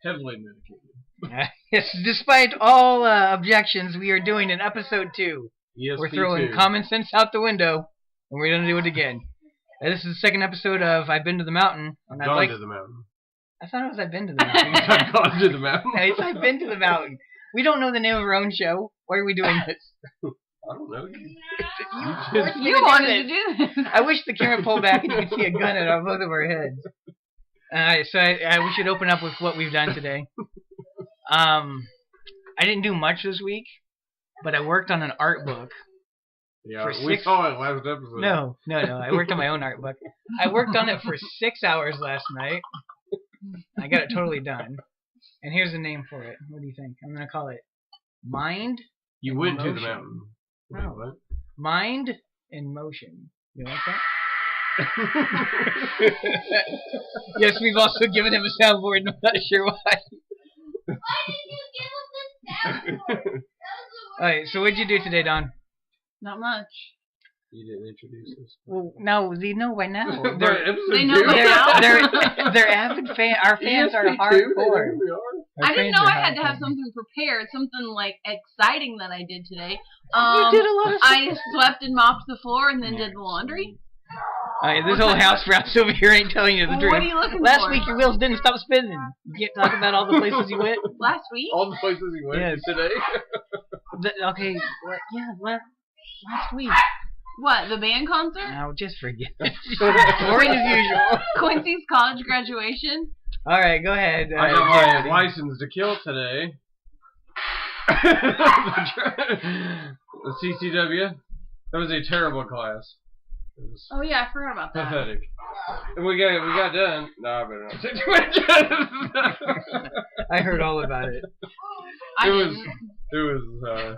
Heavily medicated. Yes, despite all objections, we are doing an episode 2. ESP2. We're throwing common sense out the window, and we're going to do it again. This is the second episode of I've Been to the Mountain. And I've gone to the mountain. I thought it was I've Been to the Mountain. I've gone to the mountain. No, it's I've Been to the Mountain. We don't know the name of our own show. Why are we doing this? I don't know. You wanted to do this. I wish the camera pulled back and you could see a gun at both of our heads. Alright, so we should open up with what we've done today. I didn't do much this week, but I worked on an art book. Yeah, we saw it last episode. No. I worked on my own art book. I worked on it for 6 hours last night. I got it totally done. And here's the name for it. What do you think? I'm going to call it Mind. You went to the mountain. No. What? Mind in Motion. You like that? Yes, we've also given him a soundboard, and I'm not sure why. Why did you give us this soundboard? Alright, so what'd you do today, Don? Not much. You didn't introduce us. Well, no, they know by now. They know by now? They're avid fans. Our fans are hardcore. I didn't know I had to have something prepared, something like exciting that I did today. You did a lot of stuff. I swept and mopped the floor and then did the laundry. Alright, this whole house rouse over here ain't telling you the truth. What are you looking Last for? week your wheels didn't stop spinning. You can't talk about all the places you went. Last week? All the places you went today. Last week. What, the band concert? No, just forget it. Boring as usual. Quincy's college graduation? Alright, go ahead. I got my license to kill today. The CCW. That was a terrible class. Oh yeah, I forgot about that. Pathetic. And we got done. No, I better not say too much. I heard all about it. It was.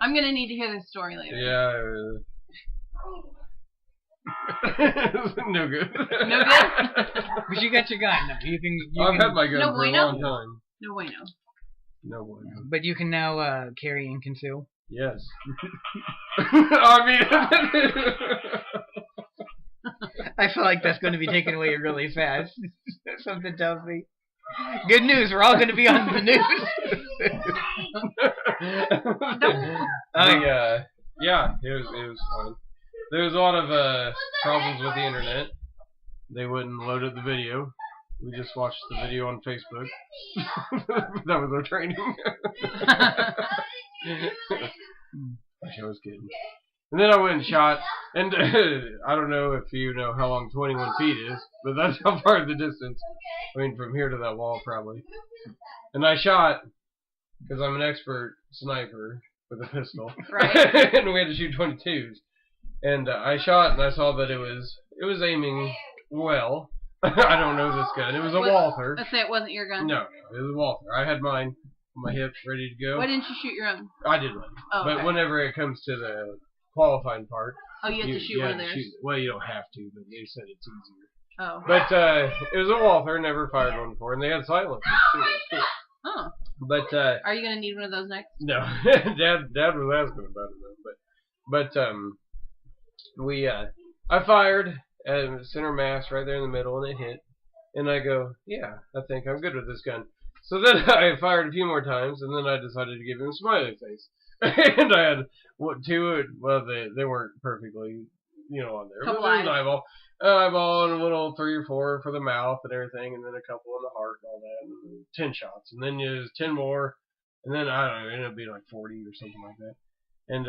I'm gonna need to hear this story later. Yeah. No good. No good? But you got your gun. No, I've had my gun No for bueno? a long time. No bueno. No bueno. But you can now carry and conceal. Yes. I mean. I feel like that's going to be taken away really fast. Something tells me. Good news, we're all going to be on the news. Yeah, it was fun. There was a lot of problems with the internet. They wouldn't load up the video. We just watched the video on Facebook. That was our training. I was kidding. And then I went and shot, and I don't know if you know how long 21 feet is, but that's how far the distance. I mean, from here to that wall, probably. And I shot, because I'm an expert sniper with a pistol. Right. And we had to shoot 22s. And I shot, and I saw that it was aiming well. I don't know this gun. It was a Walther. Let's say it wasn't your gun. No, it was a Walther. I had mine on my hip, ready to go. Why didn't you shoot your own? I did one. Oh, but okay. whenever it comes to the qualifying part, oh, you have to shoot one of theirs. Well, you don't have to, but they said it's easier. Oh. But it was a Walther, never fired one before, and they had silencers too. Oh. But are you gonna need one of those next? No, Dad was asking about it though. But I fired at center mass right there in the middle, and it hit. And I go, yeah, I think I'm good with this gun. So then I fired a few more times, and then I decided to give him a smiley face. And I had two. Well, they weren't perfectly, on there. Couple but there was eyes. eyeball, and a little 3 or 4 for the mouth and everything, and then a couple in the heart and all that, and 10 shots, and then there's 10 more, and then I don't know, it ended up being like 40 or something like that. And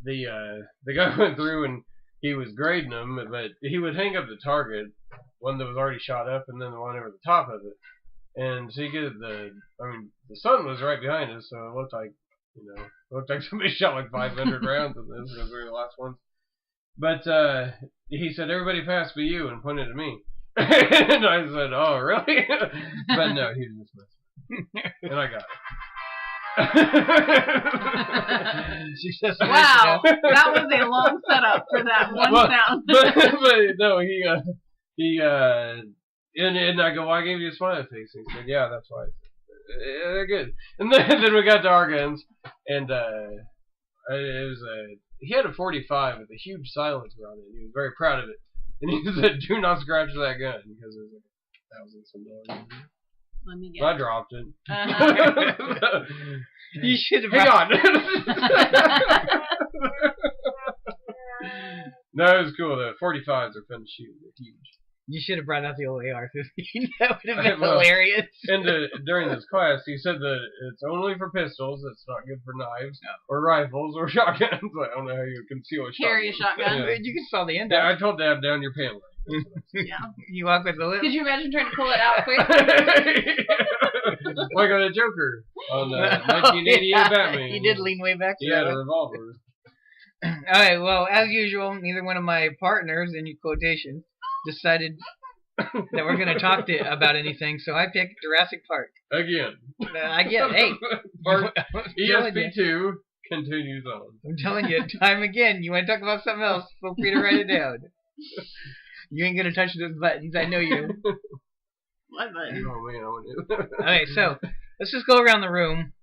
the guy went through and he was grading them, but he would hang up the target, one that was already shot up, and then the one over the top of it. And so you get the sun was right behind us, so it looked like, somebody shot like 500 rounds of this because we were the last ones. But he said, everybody passed but you, and pointed at me. And I said, oh, really? But no, he was just messing. And I got it. Wow, that was a long setup for that one sound. but no, and I go, well, I gave you a smiley face. And he said, yeah, that's why. They're good. And then we got to our guns, and he had a 45 with a huge silencer on it. He was very proud of it. And he said, do not scratch that gun, because it was like $1,000 some. Let me guess. I dropped it. You should have. Hang on. No, it was cool. The 45s are fun to shoot. They're huge. You should have brought out the old AR-15. That would have been Well, hilarious. And during this class, he said that it's only for pistols. It's not good for knives or rifles or shotguns. I don't know how you conceal a shotgun. Carry a shotgun. Yeah. You can saw the end. Yeah, I told Dad down your pant leg. Yeah. You walk with the lip. Could you imagine trying to pull it out quick? Like on the Joker on the 1988 Batman. He did lean way back. He had a revolver. Alright, well, as usual, neither one of my partners, in quotation, decided that we're going to talk about anything, so I picked Jurassic Park. Again. I get it. Hey. Part ESP2 continues on. I'm telling you, time again, you want to talk about something else, feel free to write it down. You ain't going to touch those buttons, I know you. What button? Oh, man, I want to. Okay, so, let's just go around the room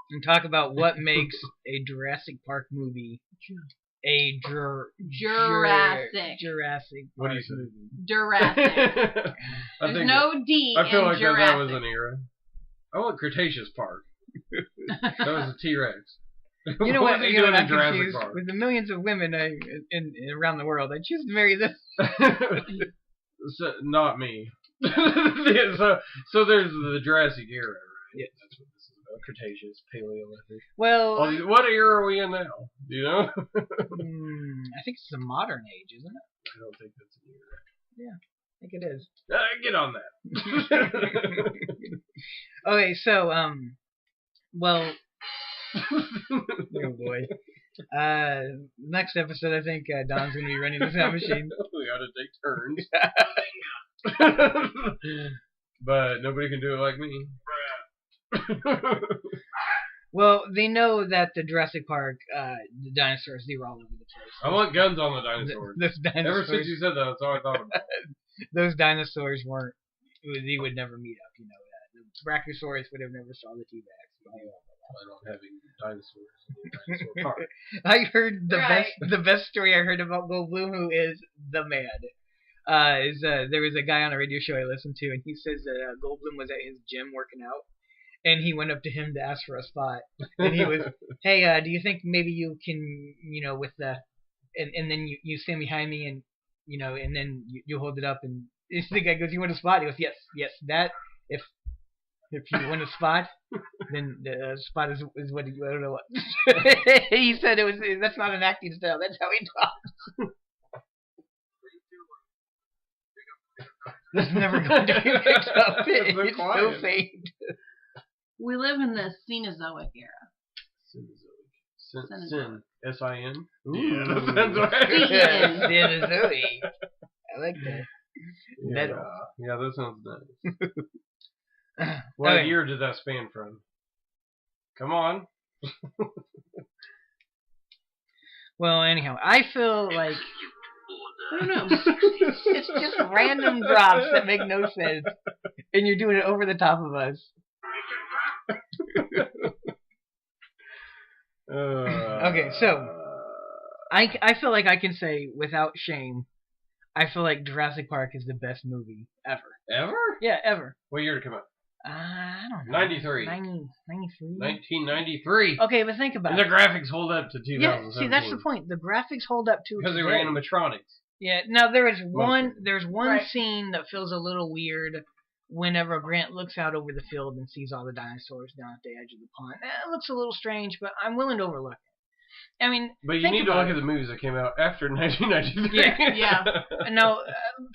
and talk about what makes a Jurassic Park movie a Jurassic. Jurassic What do Park you say? movie. Jurassic. There's no D I feel in like Jurassic. that was an era. I want Cretaceous Park. That was a T-Rex. You know what? was he You know doing what in I'm Jurassic confused Park? with the millions of women around the world. I choose to marry this. So, not me. so there's the Jurassic era, right? Yeah. That's what this is about. Cretaceous, Paleolithic. Well, What era are we in now? Do you know? I think it's the modern age, isn't it? I don't think that's an era. Yeah, I think it is. Get on that. Okay, so well, oh boy. Next episode, I think Don's gonna be running the sound machine. We ought to take turns. But nobody can do it like me. Well, they know that the Jurassic Park, the dinosaurs, they were all over the place. I want guns on the dinosaurs. Those dinosaurs. Ever since you said that, that's all I thought about. Those dinosaurs weren't. They would never meet up. You know that. The Brachiosaurus would have never saw the T-Rex. I don't have any dinosaurs in the dinosaur park. I heard Right. the best story I heard about Goldblum, who is the man. There was a guy on a radio show I listened to, and he says that Goldblum was at his gym working out, and he went up to him to ask for a spot, and he was, hey, do you think maybe you can, with the, and then you stand behind me, and and then you hold it up, and the guy goes, you want a spot? He goes, yes, that if you want a spot, then the spot is what you, I don't know what. He said that's not an acting style, that's how he talks. That's never going to be picked up. It's so faint. We live in the Cenozoic era. Sin. S-I-N? Yeah, that sounds right. Cenozoic. I like that. Metal. Yeah, that sounds nice. What year did that span from? Come on. Well, anyhow, I feel like I don't know. it's just random drops that make no sense, and you're doing it over the top of us. Okay, so I feel like I can say without shame, I feel like Jurassic Park is the best movie ever. Ever? Yeah, ever. What year did it come out? I don't know. 93. 93? 1993. Okay, but think about and it. the graphics hold up to 2017. Yeah, see, that's the point. The graphics hold up to because they were today. animatronics. Yeah, now there's one Right. scene that feels a little weird whenever Grant looks out over the field and sees all the dinosaurs down at the edge of the pond. It looks a little strange, but I'm willing to overlook it. I mean, but you need to look at the movies that came out after 1993. Yeah. Now,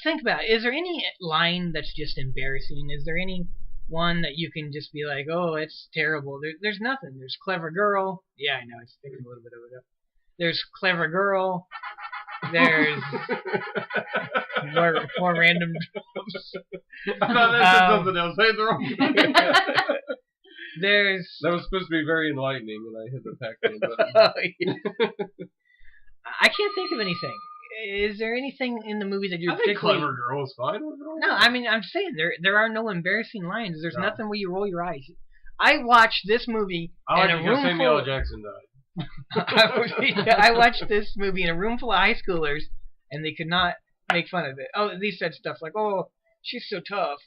think about it. Is there any line that's just embarrassing? Is there any one that you can just be like, oh, it's terrible? There's nothing. There's Clever Girl. Yeah, I know. It's taking a little bit of it up. There's Clever Girl. There's more random drops. I thought that said something else. Say the wrong thing. There's... That was supposed to be very enlightening, and I hit the pack button. Oh, yeah. I can't think of anything. Is there anything in the movie that you're I think particularly... Clever Girl is fine. No, I mean, I'm saying there are no embarrassing lines. There's No. nothing where you roll your eyes. I watched this movie in a room Samuel full... Jackson died. I watched this movie in a room full of high schoolers, and they could not make fun of it. Oh, they said stuff like, oh, she's so tough.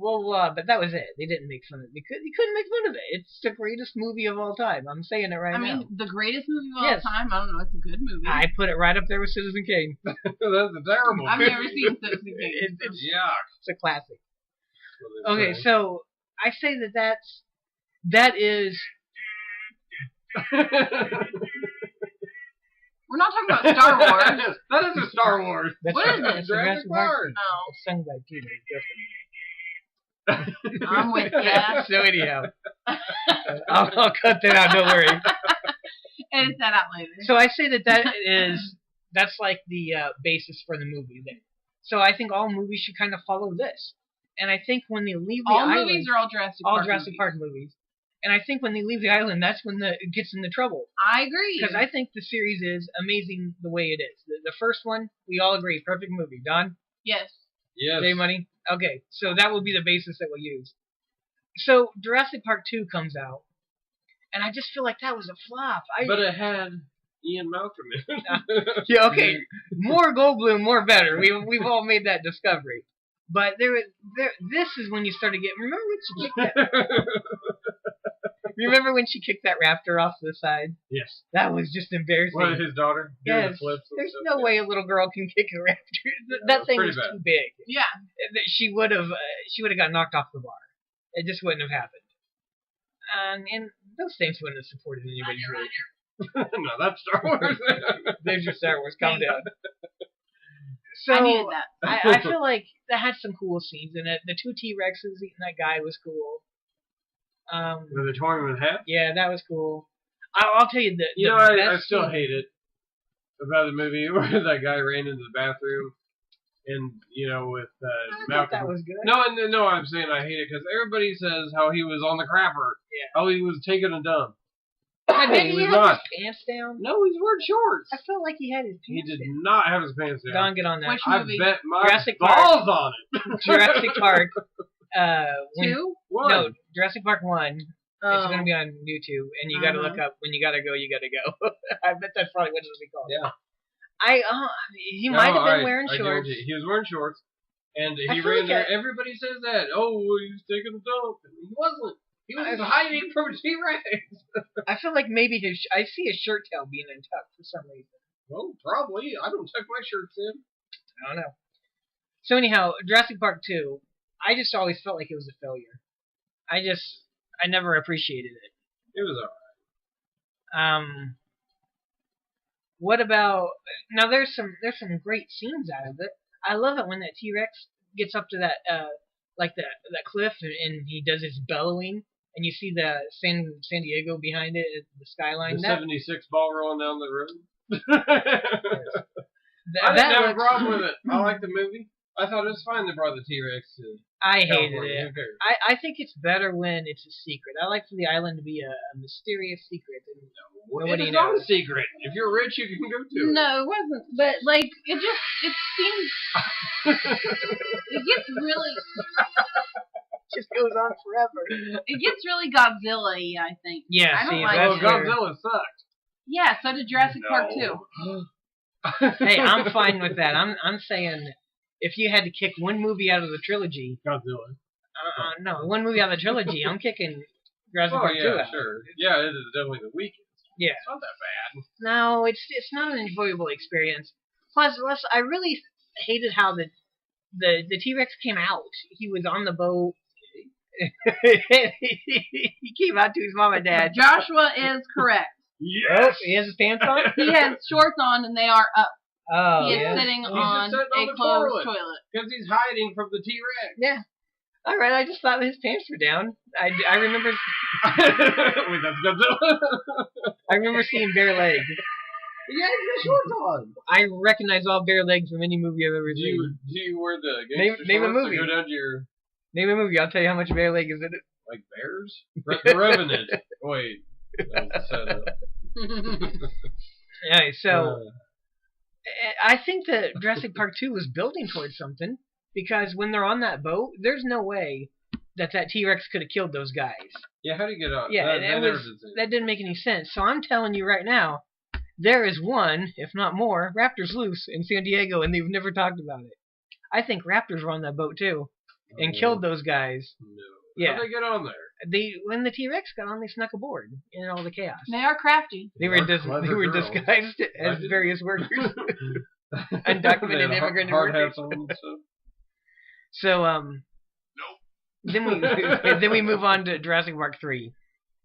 but that was it. They didn't make fun of it. They couldn't make fun of it. It's the greatest movie of all time. I'm saying it right now. I mean, the greatest movie of all time? I don't know. It's a good movie. I put it right up there with Citizen Kane. That's a terrible I've movie. never seen Citizen Kane. It's a classic. Okay, so I say that is... We're not talking about Star Wars. That is a Star Wars. What is it? Jurassic Park. Oh. It's sung by Peter Griffin. I'm with ya. So anyhow, I'll cut that out. Don't worry. Edit that out later. So I say that's like the basis for the movie. Then, so I think all movies should kind of follow this. And I think when they leave the island, movies are all Jurassic Park movies. And I think when they leave the island, that's when it gets into trouble. I agree. Because I think the series is amazing the way it is. The first one, we all agree, perfect movie. Don? Yes. Yes. J Money? Okay, so that will be the basis that we'll use. So Jurassic Park 2 comes out, and I just feel like that was a flop. But it had Ian Malcolm in it. Yeah, okay. More Goldblum, more better. We've all made that discovery. But this is when you started getting... Remember when she kicked that raptor off to the side? Yes. That was just embarrassing. What, his daughter? Yes. There's no way a little girl can kick a raptor. That thing was too big. Yeah. She would have got knocked off the bar. It just wouldn't have happened. And those things wouldn't have supported anybody's really. No, that's Star Wars. There's your Star Wars. Calm down. So I needed that. I feel like that had some cool scenes in it. The 2 T-Rexes eating that guy was cool. Were they torn him in half? Yeah, that was cool. I'll tell you I still hate it about the movie where that guy ran into the bathroom and with Malcolm. That was good. No, I'm saying I hate it because everybody says how he was on the crapper. Yeah. How he was taking a dump. Did he was have not. his pants down? No, he's wearing shorts. I felt like he had his pants He did down. not have his pants down. Don, get on that. Which I movie? bet my Jurassic balls on it. Jurassic Park. 2? What? No, Jurassic Park 1. Oh. It's going to be on YouTube, and you got to look up when you got to go, you got to go. I bet that's probably what it's called. Yeah. He might have been wearing shorts. He was wearing shorts, and I he feel ran like there. Everybody says that. Oh, he was taking a dump. He wasn't. He was hiding from T-Rex. I feel like maybe I see his shirt tail being untucked for some reason. Well, probably. I don't tuck my shirts in. I don't know. So anyhow, Jurassic Park 2, I just always felt like it was a failure. I never appreciated it. It was alright. What about now? There's some great scenes out of it. I love it when that T-Rex gets up to that that cliff and he does his bellowing, and you see the San Diego behind it, the skyline. The 76 ball rolling down the road. I didn't have a problem with it. I like the movie. I thought it was fine they brought the T-Rex to I hated California. it. I think it's better when it's a secret. I like for the island to be a mysterious secret. And nobody it's knows. not a secret. If you're rich, you can go to it. No, it wasn't. But it seems it gets really just goes on forever. It gets really Godzilla-y, I think. Yeah, I don't see, like Oh, it. Godzilla sucked. Yeah, so did Jurassic Park 2. Hey, I'm fine with that. I'm saying if you had to kick one movie out of the trilogy, Godzilla. no, one movie out of the trilogy, I'm kicking Jurassic Park 2 out. Sure. Yeah, it is definitely the weakest. Yeah. It's not that bad. No, it's not an enjoyable experience. Plus, I really hated how the T-Rex came out. He was on the boat. He came out to his mom and dad. Joshua is correct. Yes. He has his pants on? He has shorts on and they are up. Oh, He is yeah. sitting He's on just sitting on a the closed toilet. toilet. Because he's hiding from the T-Rex. Yeah. All right, I just thought his pants were down. I remember. Wait, that's Godzilla. I remember seeing bare legs. Yeah, he's got shorts on. I recognize all bare legs from any movie I've ever Do seen. you wear the Name gangster a shorts movie. that go down to your Name a movie. I'll tell you how much bare leg is in it. like bears? The Revenant. Wait, that was a setup. Yeah, so I think that Jurassic Park 2 was building towards something, because when they're on that boat, there's no way that T-Rex could have killed those guys. Yeah, how do you get out? Yeah, that didn't make any sense. So I'm telling you right now, there is one, if not more, raptors loose in San Diego, and they've never talked about it. I think raptors were on that boat too. and killed those guys. No. Yeah. How'd they get on there? When the T-Rex got on, they snuck aboard in all the chaos. They are crafty. They were Clever girls. disguised as various workers. Undocumented immigrant hard workers. hats on and stuff. So then we move on to Jurassic Park 3,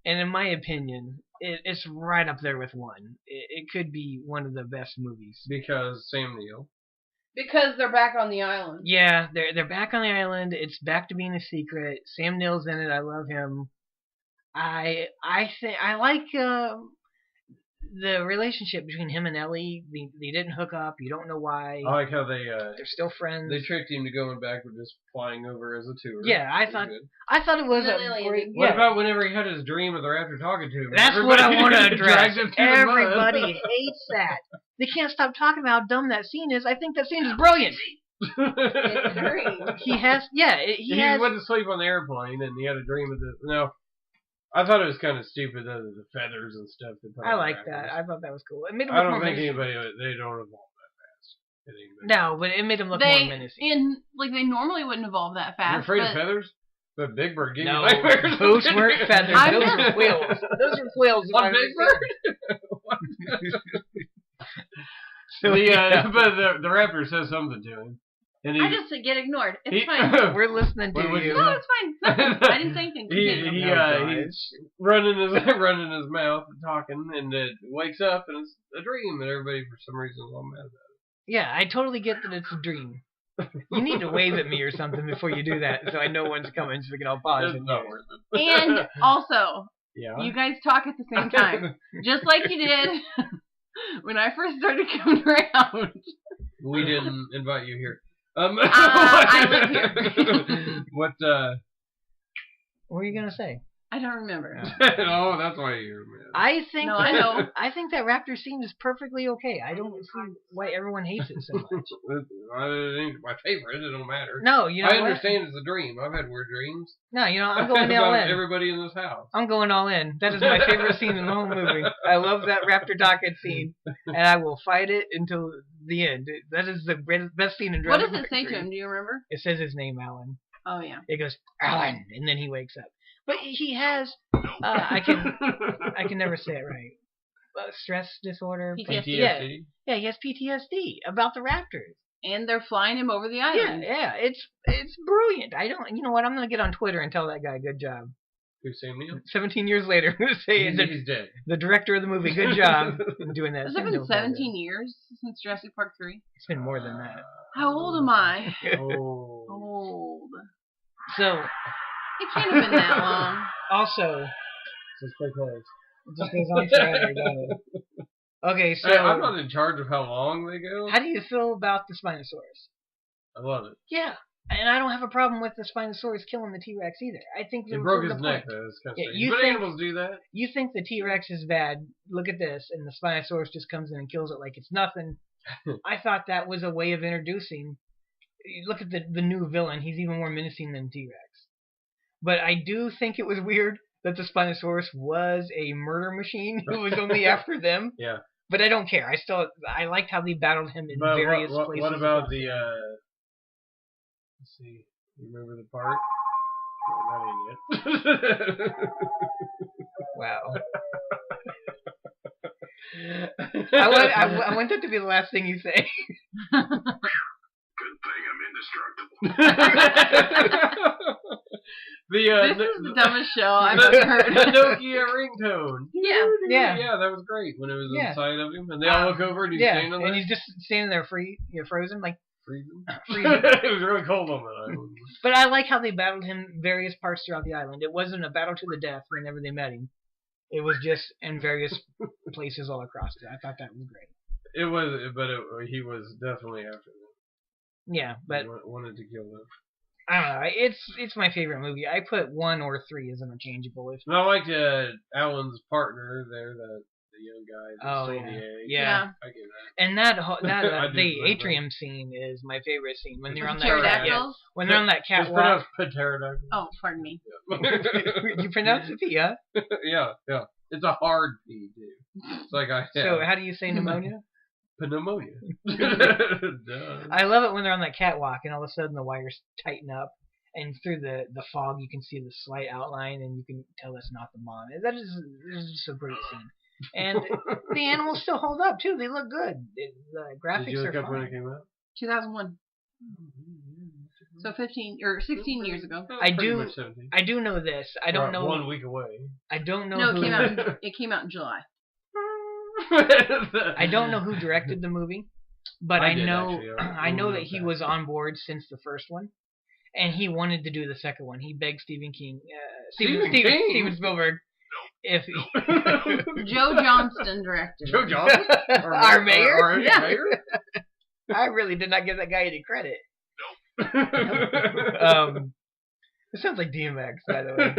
and in my opinion, it's right up there with 1. It could be one of the best movies Because Sam Neill. Because they're back on the island. Yeah, they're back on the island. It's back to being a secret. Sam Neill's in it. I love him. I think I like the relationship between him and Ellie. They didn't hook up. You don't know why. I like how They're still friends. they tricked him to going back with just flying over as a tour. Yeah, I thought it was a great. What Yeah. about whenever he had his dream of the raptor talking to him? That's what I want to address. dragged him through the mud. Everybody hates that. They can't stop talking about how dumb that scene is. I think that scene is brilliant. It's great. He has, He went to sleep on the airplane and he had a dream of this. No, I thought it was kind of stupid, the feathers and stuff. I like that. I thought that was cool. It made him I look don't more think menacing. they don't evolve that fast. No, but it made him look more menacing. They normally wouldn't evolve that fast. You're afraid of feathers? But Big Bird gave No, you nightmares. those weren't feathers. I'm Those not- were quills. Those were quills. On Big Bird? But the raptor says something to him. And he, I just get ignored. It's he- fine. We're listening to What you. No, it's fine. Nothing. I didn't say anything. Continue. he's running his mouth and talking, and it wakes up and it's a dream, and everybody for some reason is all mad about it. Yeah, I totally get that it's a dream. You need to wave at me or something before you do that, so I know when's coming, so we can all pause. It's and not hear it. worth it. And also, Yeah. you guys talk at the same time, just like you did when I first started coming around. We didn't invite you here. I live here. What? What were you gonna say? I don't remember. Oh, that's why you're mad. I think No, I know. I think that raptor scene is perfectly okay. I don't see why everyone hates it so much. It ain't my favorite. It don't matter. No, you know I what? understand it's a dream. I've had weird dreams. No, you know I'm going all about in. everybody in this house. I'm going all in. That is my favorite scene in the whole movie. I love that raptor docket scene, and I will fight it until the end. That is the best scene in What Jurassic does it say Park to him? Do you remember? It says his name, Alan. Oh, yeah. It goes Alan, and then he wakes up. But he has I can never say it right. Stress disorder. PTSD. Yeah, he has PTSD about the raptors. And they're flying him over the island. Yeah, it's brilliant. You know what? I'm gonna get on Twitter and tell that guy good job. Who's Sam Neill? 17 years later, I'm gonna say He's dead. the director of the movie, good job in doing that. Has it been 17 years since Jurassic Park 3? It's been more than that. How old am I? Oh. Old. So It can't have been that long. also, Just play close. it just goes on forever, doesn't it? Okay, so Hey, I'm not in charge of how long they go. how do you feel about the Spinosaurus? I love it. Yeah, and I don't have a problem with the Spinosaurus killing the T-Rex either. I think He they broke proved his the neck, point. though. It's kind of Yeah, strange. you But think- animals do that. You think the T-Rex is bad? Look at this, and the Spinosaurus just comes in and kills it like it's nothing. I thought that was a way of introducing. You look at the new villain; he's even more menacing than T-Rex. But I do think it was weird that the Spinosaurus was a murder machine who was only after them. Yeah. But I don't care. I liked how they battled him in But various what places. about across the, let's see, you remember the part? No, that ain't it. Wow. I want that to be the last thing you say. Good thing I'm indestructible. This is the dumbest show I've ever heard. The Nokia ringtone. Yeah. Yeah. That was great when it was Yeah. inside of him, and they all look over and he's Yeah, standing there. and he's just standing there frozen, like freezing. freezing. It was really cold on that island. But I like how they battled him various parts throughout the island. It wasn't a battle to the death whenever they met him. It was just in various places all across it. I thought that was great. It was, but he was definitely after them. Yeah, but He wanted to kill them. I don't know. It's my favorite movie. I put 1 or 3 as interchangeable. And I liked Alan's partner there, the young guy that Oh, stole yeah. the egg. Yeah. I get that. And that I do the like atrium scene is my favorite scene when they're on that Pterodactyls? when they're on that It's catwalk. pronounced pterodactyl. Oh, pardon me. You pronounce it P, huh? Yeah. It's a hard P, dude. It's like I have So how do you say pneumonia? pneumonia. Duh. I love it when they're on that catwalk and all of a sudden the wires tighten up and through the fog you can see the slight outline, and you can tell it's not the mom. That is just a great scene. And the animals still hold up too. They look good. The graphics Did you look are up fine. when it came out? 2001. So 15 or 16 years ago. I Pretty do. much 17. I do know this. I don't know. 1 week away. I don't know. No, who, it came out in July. I don't know who directed the movie, but I did, know. actually. I know that he was on board since the first one, and he wanted to do the second one. He begged Stephen Spielberg, if Joe Johnston directed. Joe Johnson? Our mayor? Our mayor? I really did not give that guy any credit. It sounds like DMX, by the way.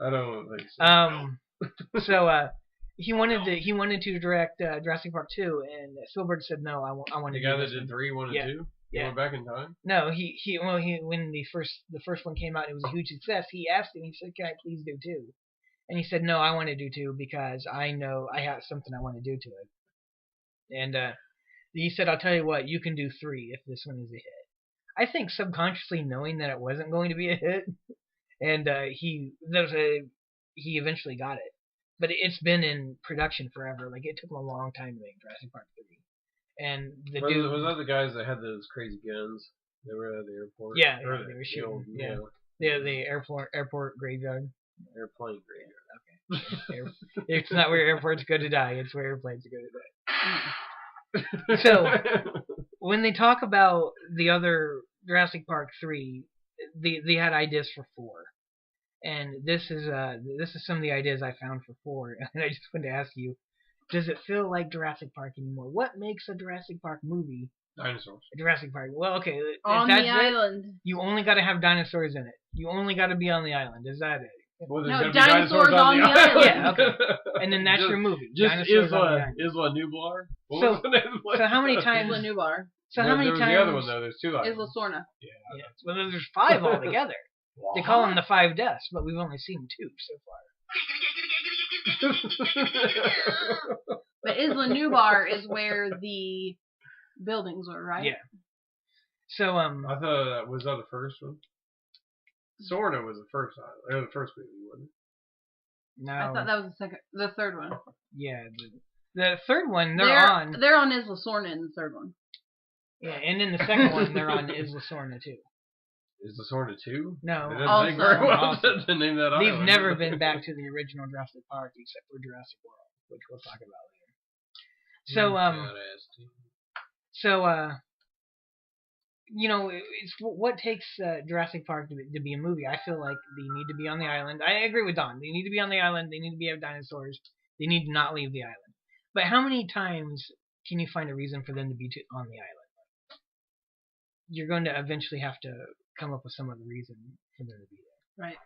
I don't think so. So he wanted to direct Jurassic Park 2, and Spielberg said no. I want to. The guy do that this did one. 3 wanted Yeah. 2. Yeah. Went back in time. No, when the first one came out, it was a huge success. He asked him. He said, "Can I please do 2?" And he said, "No, I want to do 2 because I know I have something I want to do to it." And he said, "I'll tell you what, you can do 3 if this one is a hit." I think subconsciously knowing that it wasn't going to be a hit, and he eventually got it. But it's been in production forever. Like, it took him a long time to make Jurassic Park 3. And Was that the guys that had those crazy guns? They were at the airport. Yeah, Or they were shooting. old, the airport graveyard. Airplane graveyard. It's not where airports go to die. It's where airplanes go to die. So when they talk about the other Jurassic Park 3, they had ideas for 4, and this is some of the ideas I found for 4. And I just wanted to ask you, does it feel like Jurassic Park anymore? What makes a Jurassic Park movie Dinosaurs. a Jurassic Park? Well, okay, On that's the it, island. you only got to have dinosaurs in it. You only got to be on the island. Is that it? Well, No, there's gonna be dinosaurs on the island. Yeah, okay. And then that's your movie. Just Dinosaurs on the island. Isla Nublar. So how many times? Isla Nublar. So how many there was times? the other one though. There's 2 islands. Isla Sorna. Yeah. Well, there's 5 altogether. They call them the 5 deaths, but we've only seen 2 so far. But Isla Nublar is where the buildings were, right? Yeah. So I thought that was the first one. Sorna was the first island, or the first movie, wasn't it? no. I thought that was the third one. Yeah. The third one they're on. They're on Isla Sorna in the third one. Yeah, and in the second one they're on Isla Sorna too. Is the Sorna 2? No. It doesn't Also- take very well Also. to name that They've island. never been back to the original Jurassic Park except for Jurassic World, which we'll talk about later. So you know, it's what takes Jurassic Park to be a movie. I feel like they need to be on the island. I agree with Don. They need to be on the island. They need to have dinosaurs. They need to not leave the island. But how many times can you find a reason for them to be on the island? You're going to eventually have to come up with some other reason for them to be there. Right.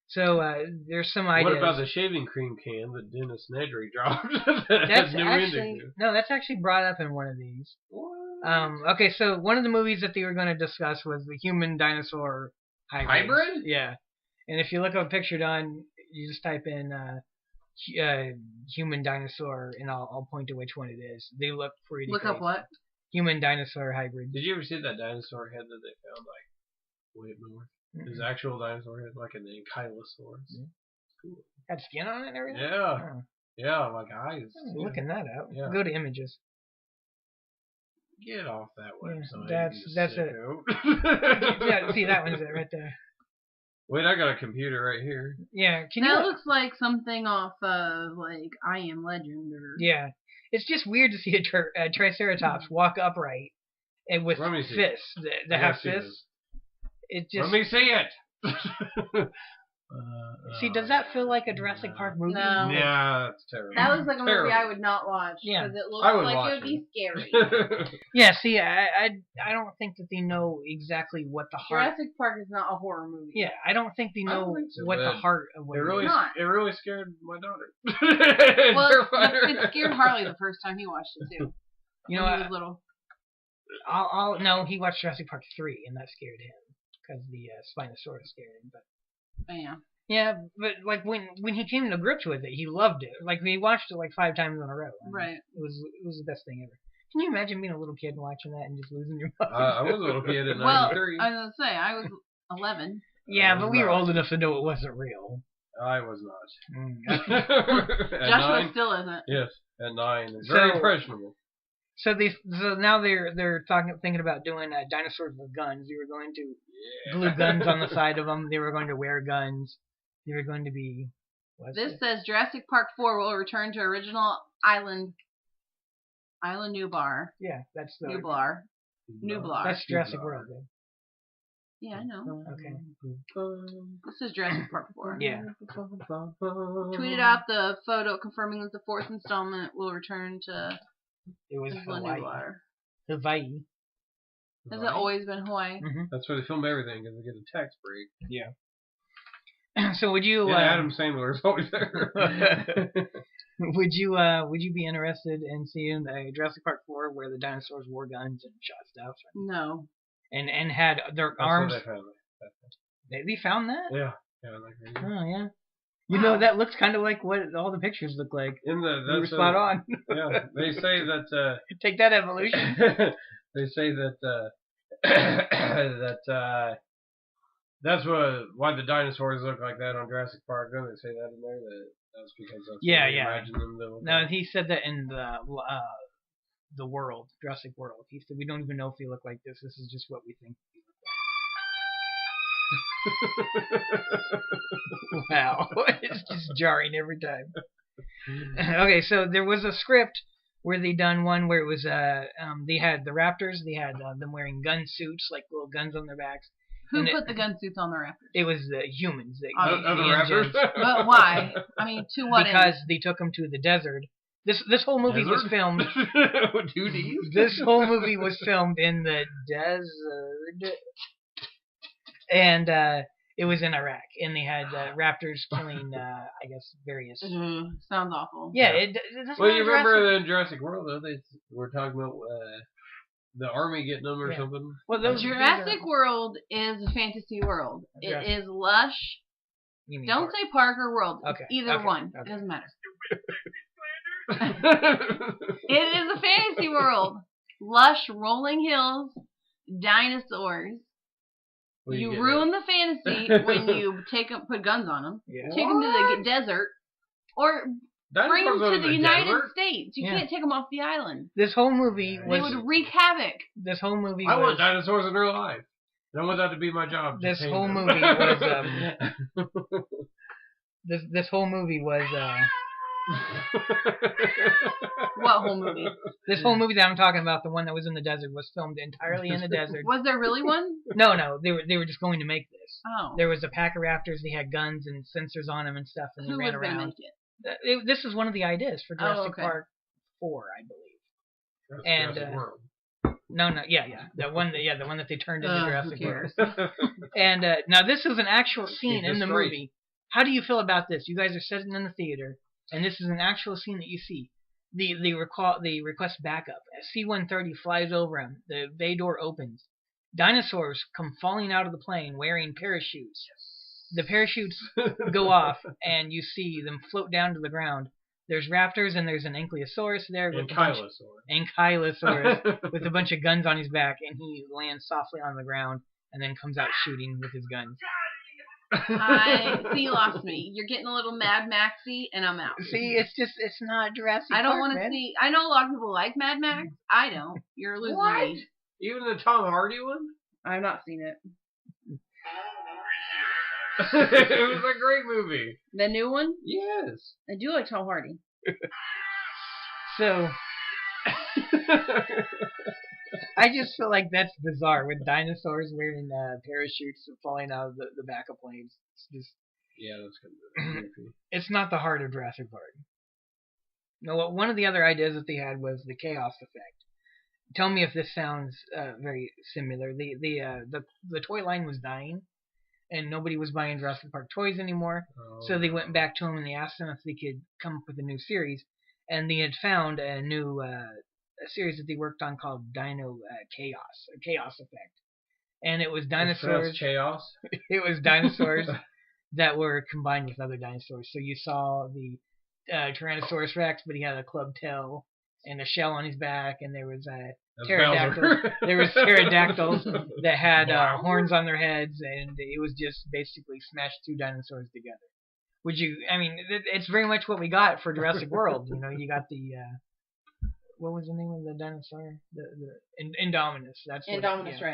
So there's some ideas. What about the shaving cream can that Dennis Nedry dropped? That's actually brought up in one of these. Okay, so one of the movies that they were going to discuss was the human dinosaur hybrid. Yeah, and if you look up a picture, Don, you just type in human dinosaur, and I'll point to which one it is. They look pretty. Look crazy. up what? Human dinosaur hybrid. Did you ever see that dinosaur head that they found way up north? His actual dinosaur head, like an ankylosaurus. Yeah. Cool. Had skin on it and everything. Yeah. Oh. Yeah, like eyes. I'm looking that up. Yeah. Go to images. Get off that Yeah, website. that's it. Yeah, see that one's it right there. Wait, I got a computer right here. Yeah, That looks like something off of like I Am Legend or. Yeah, it's just weird to see a Triceratops walk upright and with Let me see. fists that have see fists. this. It just Let me see it. see. Does that feel like a Jurassic Park movie? No. Yeah, that's terrible. That was like a movie Terrible. I would not watch Yeah. because it I looks would like watch it would be scary. Yeah. See, I don't think that they know exactly what the heart. Jurassic Park is not a horror movie. Yeah, I don't think they I don't know think so, what the but heart of what It really, not. it really scared my daughter. Well, Terrified her. it scared Harley the first time he watched it too. You know, when he was little. no, he watched Jurassic Park 3 and that scared him because the Spinosaurus scared him. But Yeah. yeah, but like when he came to grips with it, he loved it. Like we watched it like 5 times in a row. Right. It was the best thing ever. Can you imagine being a little kid and watching that and just losing your mind? I was a little kid in Well, '93. I was gonna say I was 11. Yeah, I but was we were not. old enough to know it wasn't real. I was not. Mm. At Joshua 9? still isn't. Yes, at 9. It's very impressionable. So now they're thinking about doing dinosaurs with guns. They were going to glue guns on the side of them. They were going to wear guns. They were going to be. This says Jurassic Park 4 will return to original Island Nublar. Yeah, that's the. Nublar. That's Jurassic World. Yeah, I know. Okay. This is Jurassic Park 4. Yeah. Tweeted out the photo confirming that the fourth installment will return to It was Isla Hawaii. Nublar. Hawaii. Has it always been Hawaii? Mm-hmm. That's where they film everything because they get a tax break. Yeah. So would you? Yeah, Adam Sandler's always there. Would you be interested in seeing a Jurassic Park 4 where the dinosaurs wore guns and shot stuff? No. And had their That's arms. what they found. They found that? Yeah. Yeah, like Oh yeah. You know that looks kind of like what all the pictures look like. in the You were that's spot on. Yeah, they say that. Take that, evolution. They say that that's why the dinosaurs look like that on Jurassic Park. Don't they say that in there? That's because that's Yeah, what they yeah. imagine them to look No, like. he said that in the world, Jurassic World. He said we don't even know if they look like this. This is just what we think they look like. Wow, it's just jarring every time. Okay, so there was a script where they done one where it was they had the raptors, they had them wearing gun suits, like little guns on their backs. Who And put the gun suits on the raptors? It was the humans. The Other engines. rappers. But why? I mean, to what Because end? they took them to the desert. This whole movie was Desert? filmed. Duties. This whole movie was filmed in the desert, and it was in Iraq, and they had raptors killing, I guess, various. Sounds awful. Yeah, Yeah. it doesn't Well, matter you Jurassic- remember in Jurassic World, though, they were talking about the army getting them or Yeah. something. Well, those Jurassic World is a fantasy world. Jurassic- It is lush. You mean Don't Park. say park or world. Okay, Either okay, one. okay. It doesn't matter. It is a fantasy world. Lush, rolling hills, dinosaurs. Well, You get ruin the fantasy when you put guns on them. Yeah. Take them to the desert. Or that. bring them Dinosaurs to in the United desert? States. You Yeah. can't take them off the island. This whole movie They was. would wreak havoc. This whole movie I want was. dinosaurs in real life. I want that to be my job. to This tame whole them. movie was. This whole movie was. What whole movie? This whole movie that I'm talking about, the one that was in the desert, was filmed entirely in the desert. Was there really one? No, they were just going to make this. Oh. There was a pack of raptors. They had guns and sensors on them and stuff, and they Who ran was going to around. make it? This is one of the ideas for Jurassic okay. Park 4, I believe. That's And, Jurassic World. No, yeah, the one that they turned into Jurassic who cares? World. And now this is an actual scene Keep in it the straight. movie. How do you feel about this? You guys are sitting in the theater, and this is an actual scene that you see. They request backup. A C-130 flies over them. The bay door opens. Dinosaurs come falling out of the plane wearing parachutes. The parachutes go off, and you see them float down to the ground. There's raptors, and there's an ankylosaurus there with And a bunch Ankylosaurus with a bunch of guns on his back, and he lands softly on the ground and then comes out shooting with his guns. See, you lost me. You're getting a little Mad Maxy, and I'm out. See, it's not Jurassic I don't Park, want to man. see. I know a lot of people like Mad Max. I don't. You're losing What? me. Even the Tom Hardy one? I've not seen it. It was a great movie. The new one? Yes. I do like Tom Hardy. So, I just feel like that's bizarre with dinosaurs wearing parachutes falling out of the back of planes. It's just, Yeah, that's kind of goofy. it's not the heart of Jurassic Park. No, one of the other ideas that they had was the chaos effect. Tell me if this sounds very similar. The toy line was dying, and nobody was buying Jurassic Park toys anymore. So they went back to him and they asked him if they could come up with a new series, and they had found a new a series that they worked on called Dino Chaos, or Chaos Effect, and it was dinosaurs. Chaos. It was dinosaurs that were combined with other dinosaurs. So you saw the Tyrannosaurus Rex, but he had a club tail and a shell on his back, and there was That's pterodactyls. Bowser. There was pterodactyls that had horns on their heads, and it was just basically smashed two dinosaurs together. It's very much what we got for Jurassic World. You got the what was the name of the dinosaur? The Indominus. That's what Indominus yeah.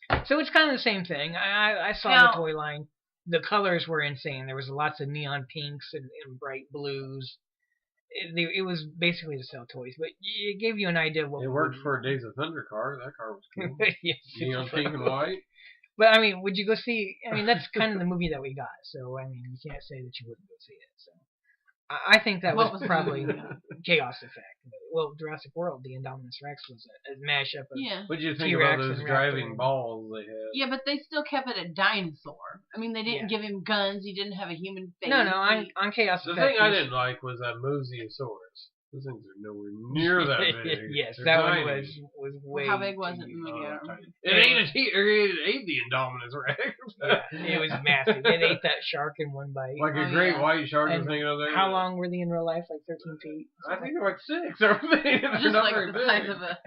Rex. So it's kind of the same thing. I saw Now, the toy line. The colors were insane. There was lots of neon pinks and bright blues. It was basically to sell toys, but it gave you an idea of what It worked for Days of Thunder car. That car was cool. yes, Neon pink and white. But would you go see? That's kind of the movie that we got. So you can't say that you wouldn't go see it. So I think that was probably Chaos Effect. Well, Jurassic World, the Indominus Rex was a mashup of What did you think T-Rex about those and driving Raptor. balls they had? Yeah, but they still kept it a dinosaur. I mean, they didn't give him guns. He didn't have a human face. No, on Chaos The Effect. thing I didn't like was that Mosasaurus. Those things are nowhere near that big. Yes, They're that tiny. one was way. How big was it? too- in the movie? I don't remember. It ate the Indominus Rex. Yeah, it was massive. It ate that shark in one bite. Like a great white shark was And hanging out there. How long were they in real life? Like 13 feet? I think they're like 6 or something. They're Just not like very the big. size of a.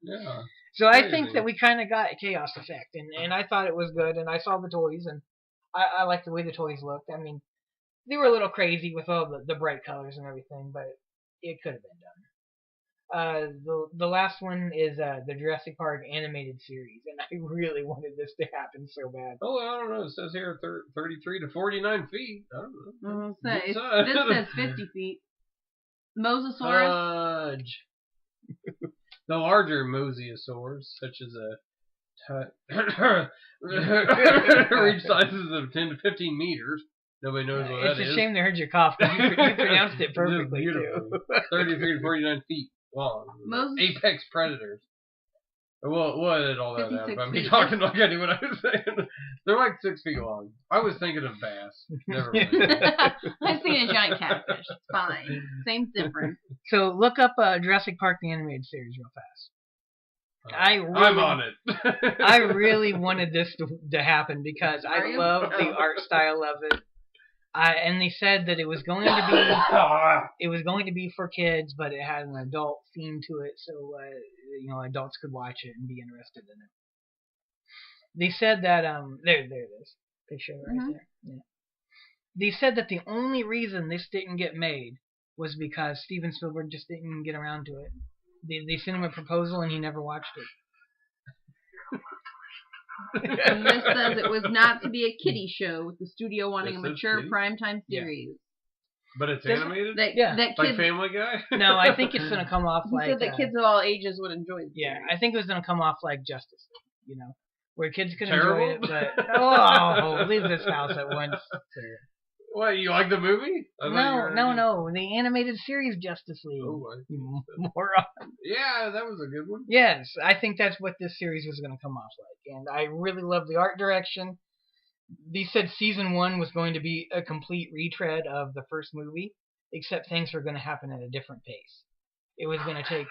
Yeah. So I Crazy. think that we kind of got a Chaos Effect, and I thought it was good, and I saw the toys, and I liked the way the toys looked. They were a little crazy with all the bright colors and everything, but it could have been done. The last one is the Jurassic Park animated series, and I really wanted this to happen so bad. Oh, I don't know. It says here 33 to 49 feet. I don't know. This Good size. says 50 feet. Mosasaurus. Fudge. The larger mosasaurs, such as reach sizes of 10 to 15 meters. Nobody knows what that is. It's a shame they heard you cough, because you pronounced it perfectly, too. 33 to 49 feet long. Apex predators. Well, what did all that 56 have? I mean, feet. talking like I knew what I was saying. They're like 6 feet long. I was thinking of bass. Never mind. I've seen a giant catfish. It's fine. Same difference. So look up Jurassic Park the animated series real fast. I'm on it. I really wanted this to happen because Are I you? love the art style of it. And they said that it was going to be for kids, but it had an adult theme to it, so adults could watch it and be interested in it. They said that there it is, picture right there. Yeah. They said that the only reason this didn't get made was because Steven Spielberg just didn't get around to it. They sent him a proposal and he never watched it. And this says it was not to be a kiddie show, with the studio wanting a mature primetime series. But it's animated? That Like kids, Family Guy? No, I think it's going to come off he like... said that kids of all ages would enjoy it. Yeah, I think it was going to come off like Justice League, where kids could Terrible? enjoy it, but... leave this house at once. What, you like the movie? No, the animated series Justice League. Oh, You moron. yeah, that was a good one. Yes, I think that's what this series was going to come off like, and I really love the art direction. They said season 1 was going to be a complete retread of the first movie, except things were going to happen at a different pace. It was going to take...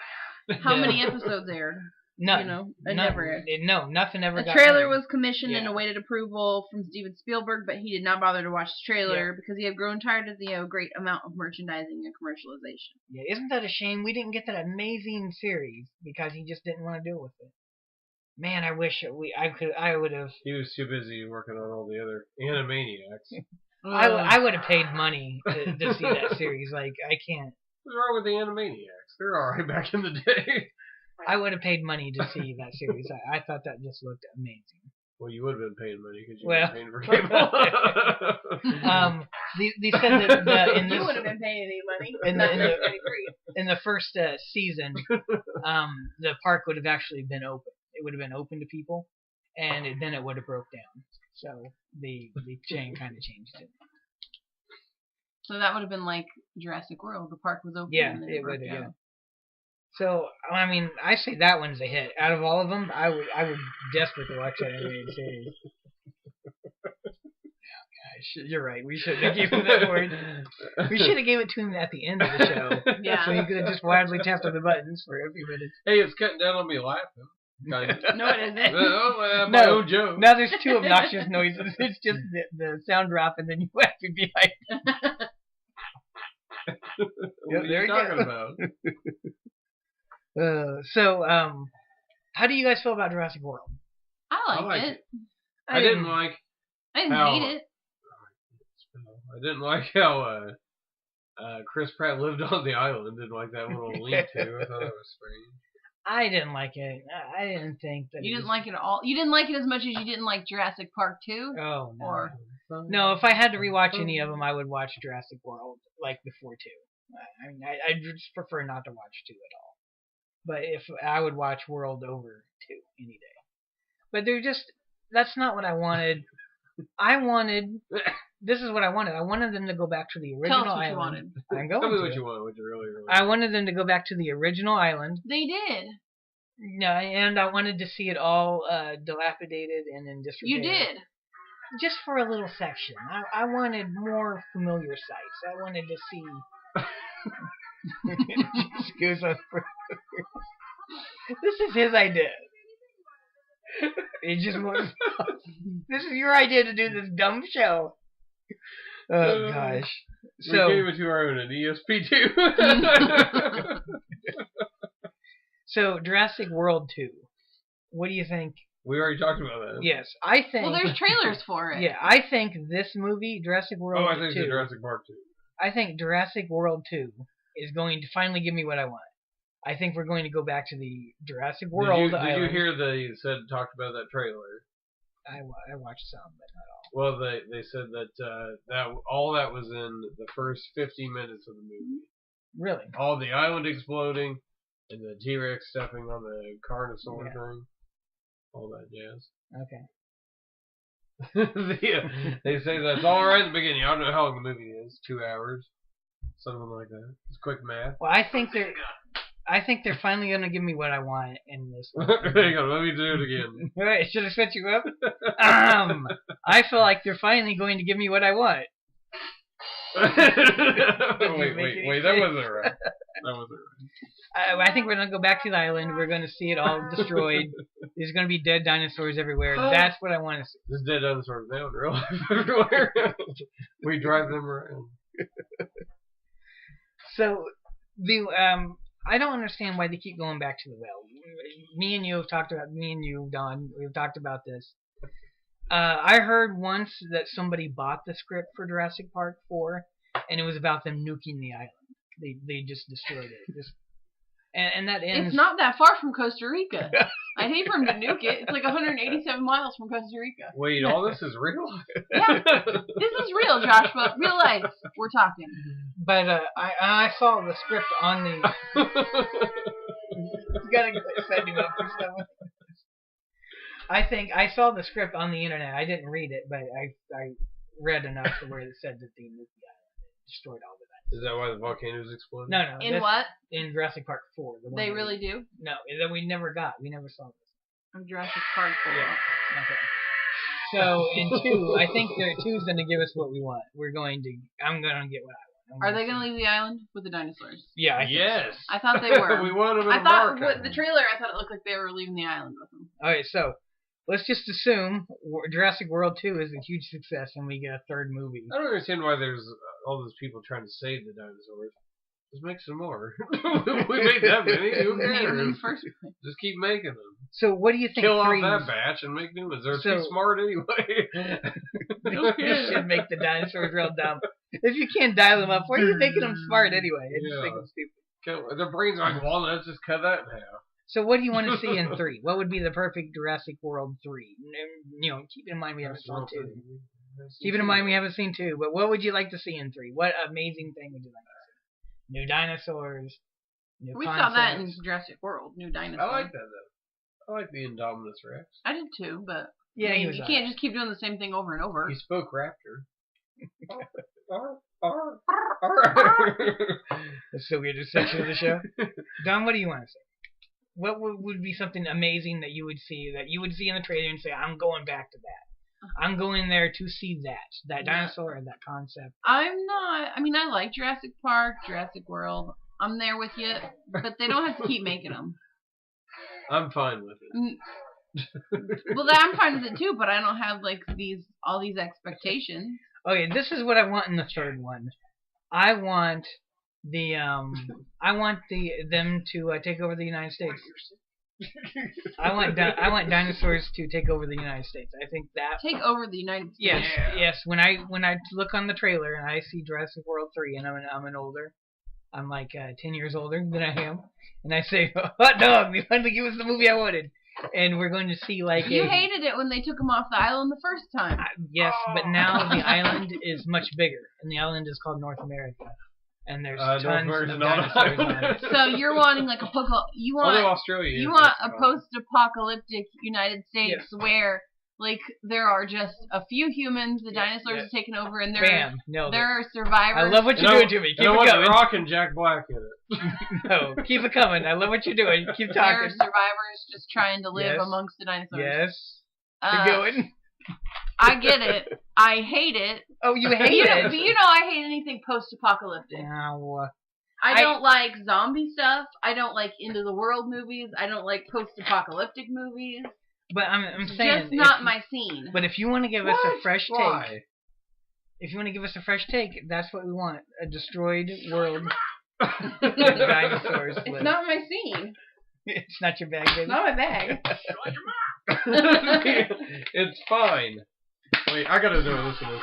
How many episodes aired? None. Never aired. No, nothing ever got The trailer made. was commissioned and awaited approval from Steven Spielberg, but he did not bother to watch the trailer because he had grown tired of the great amount of merchandising and commercialization. Yeah, isn't that a shame? We didn't get that amazing series because he just didn't want to deal with it. Man, I wish I would have. He was too busy working on all the other Animaniacs. I would have paid money to see that series. Like, I can't. What's wrong with the Animaniacs? They're alright back in the day. I would have paid money to see that series. I thought that just looked amazing. Well, you would have been paying money because you Well. were paying for cable. They said that in You this, would have been paying any money. in the first season, the park would have actually been open. It would have been open to people, and then it would have broke down. So the chain kind of changed it. So that would have been like Jurassic World. The park was open. Yeah, and then it broke would have. down. Yeah. So I mean, I say that one's a hit. Out of all of them, I would desperate to watch that animated series. Gosh, you're right. We should have given that word. We should have gave it to him at the end of the show. Yeah. So he could have just wildly tapped on the buttons for a few minutes. Hey, it's cutting down on me laughing. Kind of. No, it isn't. My own joke. Now there's two obnoxious noises. It's just the sound drop and then you laughing behind. What are there you you talking go. about? How do you guys feel about Jurassic World? I like liked it. it. I didn't like I didn't how- hate it. I didn't like how Chris Pratt lived on the island. Didn't like that little lean-to. I thought that was strange. I didn't like it. I didn't think that You didn't like it at all. You didn't like it as much as you didn't like Jurassic Park 2? Oh, no. Or No, if I had to rewatch any of them, I would watch Jurassic World, like, before 2. I mean, I just prefer not to watch 2 at all. But if I would watch World over 2 any day. But they're just, that's not what I wanted. This is what I wanted. I wanted them to go back to the original Tell us what island. you wanted. I'm going Tell me to. what you want. What you really. I wanted them to go back to the original island. They did. No, and I wanted to see it all dilapidated and in disrepair. You did. Just for a little section. I wanted more familiar sights. I wanted to see. Excuse us. This is his idea. He just wants. This is your idea to do this dumb show. Oh gosh. We gave it to our own at ESP2. So Jurassic World 2. What do you think? We already talked about that. Yes, I think. Well, there's trailers for it. Yeah, I think this movie, Jurassic World 2. Oh, I think it's Jurassic Park 2. I think Jurassic World 2 is going to finally give me what I want. I think we're going to go back to the Jurassic World Did you island. hear they talked about that trailer? I watched some, but not all. Well, they said that all that was in the first 50 minutes of the movie. Really? All the island exploding and the T-Rex stepping on the Carnosaur thing. All that jazz. Okay. They say that's all right in the beginning. I don't know how long the movie is. 2 hours. Something like that. It's quick math. Well, I think they're finally going to give me what I want in this one. There you go. Let me do it again. Alright, should I set you up? I feel like they're finally going to give me what I want. wait. That wasn't right. I think we're going to go back to the island. We're going to see it all destroyed. There's going to be dead dinosaurs everywhere. That's what I want to see. There's dead dinosaurs now in real life everywhere. We drive them around. So, I don't understand why they keep going back to the well. Me and you, Don, we've talked about this. I heard once that somebody bought the script for Jurassic Park 4, and it was about them nuking the island. They just destroyed it. And that ends. It's not that far from Costa Rica. I'd hate for him to nuke it. It's like 187 miles from Costa Rica. Wait, all this is real? Yeah, this is real, Joshua. Real life. We're talking. But I saw the script on the. You gotta set him up for someone. I think I saw the script on the internet. I didn't read it, but I read enough to where it said that they nuked the island and destroyed all the dinosaurs. Is that why the volcanoes exploded? No. In what? In Jurassic Park 4. They really do? No, that we never got. We never saw this. Of Jurassic Park 4. Yeah. Okay. So in 2, I think 2's going to give us what we want. I'm going to get what I want. Are they going to leave the island with the dinosaurs? Yeah. Yes. I thought they were. We want them in I thought America. with the trailer, I thought it looked like they were leaving the island with them. Alright, so let's just assume Jurassic World 2 is a huge success and we get a third movie. I don't understand why there's all those people trying to save the dinosaurs. Just make some more. We made that many. Who cares? Just keep making them. So what do you think? Kill off that batch and make new ones. They're too smart anyway. You should make the dinosaurs real dumb. If you can't dial them up, why are you making them smart anyway? Just make them stupid. Their brains are like walnuts. Just cut that in half. So what do you want to see in 3? What would be the perfect Jurassic World 3? You know, keep in mind we haven't seen 2. Keep in mind we haven't seen 2. But what would you like to see in 3? What amazing thing would you like to see? New dinosaurs. New we concepts. saw that in Jurassic World. New dinosaurs. I like that though. I like the Indominus Rex. I did too, but yeah, I mean, you can't just keep doing the same thing over and over. He spoke raptor. That's the weirdest section of the show. Don, what do you want to say? What would be something amazing that you would see in the trailer and say, I'm going back to that. I'm going there to see that dinosaur or that concept. I mean, I like Jurassic Park, Jurassic World. I'm there with you, but they don't have to keep making them. I'm fine with it. Well, I'm fine with it too, but I don't have like all these expectations. Okay, this is what I want in the third one. I want them to take over the United States. I want dinosaurs to take over the United States. I think that Take over the United States. yes. When I look on the trailer and I see Jurassic World 3, and I'm like 10 years older than I am, and I say, hot dog, you finally give us the movie I wanted, and we're going to see like You hated it when they took him off the island the first time. Yes, but now the island is much bigger, and the island is called North America. And there's tons of dinosaurs on it. So you're wanting like you want Australia. You want a post-apocalyptic United States where like there are just a few humans, the dinosaurs have taken over, and there are survivors. I love what you're doing to me. Keep it coming. Rock and Jack Black in it. No, keep it coming. I love what you're doing. Keep talking. There are survivors just trying to live amongst the dinosaurs. Yes. Keep going. I get it. I hate it. Oh, you hate it? But you know I hate anything post-apocalyptic. I don't like zombie stuff. I don't like end of the world movies. I don't like post-apocalyptic movies. But I'm saying just not my scene. But if you want to give us a fresh take, that's what we want: a destroyed world. Dinosaurs. It's not my scene. It's not your bag, baby. It's not my bag. It's fine. Wait, I gotta know this one.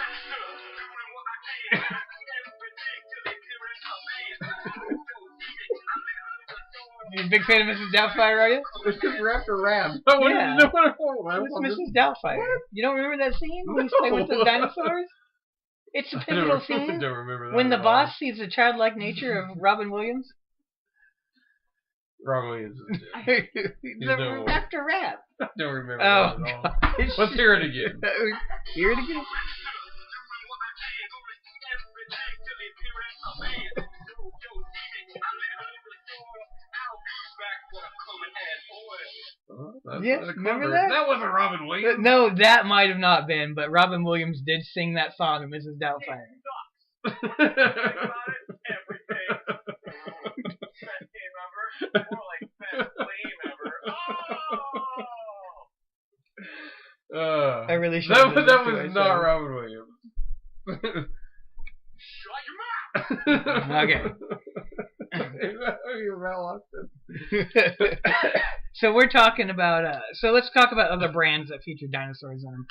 You a big fan of Mrs. Doubtfire, are you? It's just Raptor Ram. Yeah. It's Mrs. Doubtfire. You don't remember that scene when he's playing with the dinosaurs? It's a pivotal scene. I don't remember that when the boss sees the childlike nature of Robin Williams. Robin Williams. The Raptor Rap. I don't remember that at all. Let's hear it again. Hear it again. Yes, remember that? That wasn't Robin Williams. No, that might have not been, but Robin Williams did sing that song of Mrs. Doubtfire. I really should. That was not Robin Williams. Okay. You're well So we're talking about. So let's talk about other brands that feature dinosaurs in them.